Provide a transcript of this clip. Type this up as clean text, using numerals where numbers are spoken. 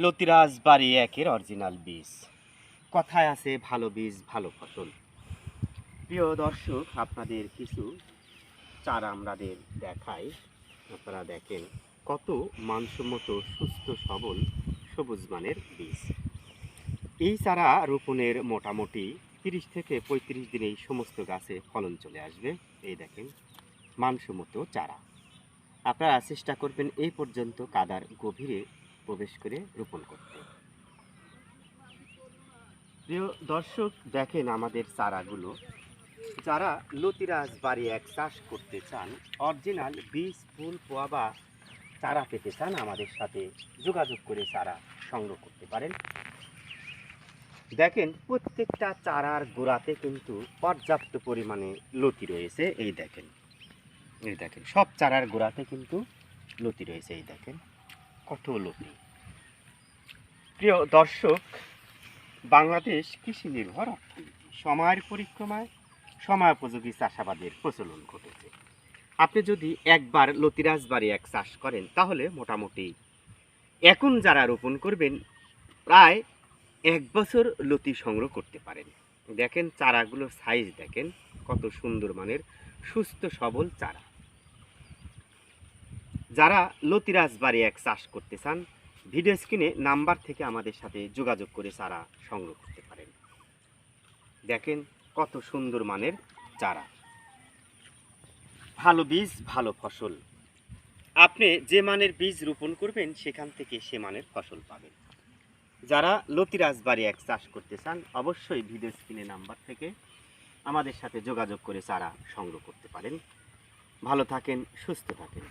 লতিরাজ বাড়ি একের অরিজিনাল বীজ। কথায় আছে ভালো বীজ ভালো ফসল। প্রিয় দর্শক, আপনাদের কিছু চারা আমাদের দেখাই। আপনারা দেখেন কত মানসম্মত সুস্থ সবল সবুজ মানের বীজ। এই চারা রোপণের মোটামুটি 30 থেকে 35 দিনেই সমস্ত গাছে ফলন চলে আসবে। এই দেখেন মানসম্মত চারা। আপনারা চেষ্টা করবেন এই পর্যন্ত কাদার গভীরে প্রবেশ করে রোপণ করতে। প্রিয় দর্শক, দেখেন আমাদের চারাগুলো। যারা লতিরাজ বাড়ি এক চাষ করতে চান, অরিজিনাল বীজ ফুল পোয়া বা চারা পেতে চান, আমাদের সাথে যোগাযোগ করে চারা সংগ্রহ করতে পারেন। দেখেন প্রত্যেকটা চারার গোড়াতে কিন্তু পর্যাপ্ত পরিমাণে লতি রয়েছে। এই দেখেন সব চারার গোড়াতে কিন্তু লতি রয়েছে। এই দেখেন কত লতি। প্রিয় দর্শক, বাংলাদেশ কৃষি নির্ভর অর্থনীতি। সময়ের পরিক্রমায় সময়োপযোগী চাষাবাদের প্রচলন ঘটেছে। আপনি যদি একবার লতিরাজ বাড়ি এক চাষ করেন, তাহলে মোটামুটি এখন যারা রোপণ করবেন প্রায় 1 বছর লতি সংগ্রহ করতে পারেন। দেখেন চারাগুলোর সাইজ দেখেন কত সুন্দর মানের সুস্থ সবল চারা। যারা লতিরাজ বাড়ি এক চাষ করতে চান, ভিডিও স্ক্রিনে নাম্বার থেকে আমাদের সাথে যোগাযোগ করে চারা সংগ্রহ করতে পারেন। দেখেন কত সুন্দর মানের চারা। ভালো বীজ ভালো ফসল। আপনি যে মানের বীজ রোপণ করবেন সেখান থেকে সে মানের ফসল পাবেন। যারা লতিরাজ বাড়ি এক চাষ করতে চান, অবশ্যই ভিডিও স্ক্রিনে নাম্বার থেকে আমাদের সাথে যোগাযোগ করে চারা সংগ্রহ করতে পারেন। ভালো থাকেন, সুস্থ থাকেন।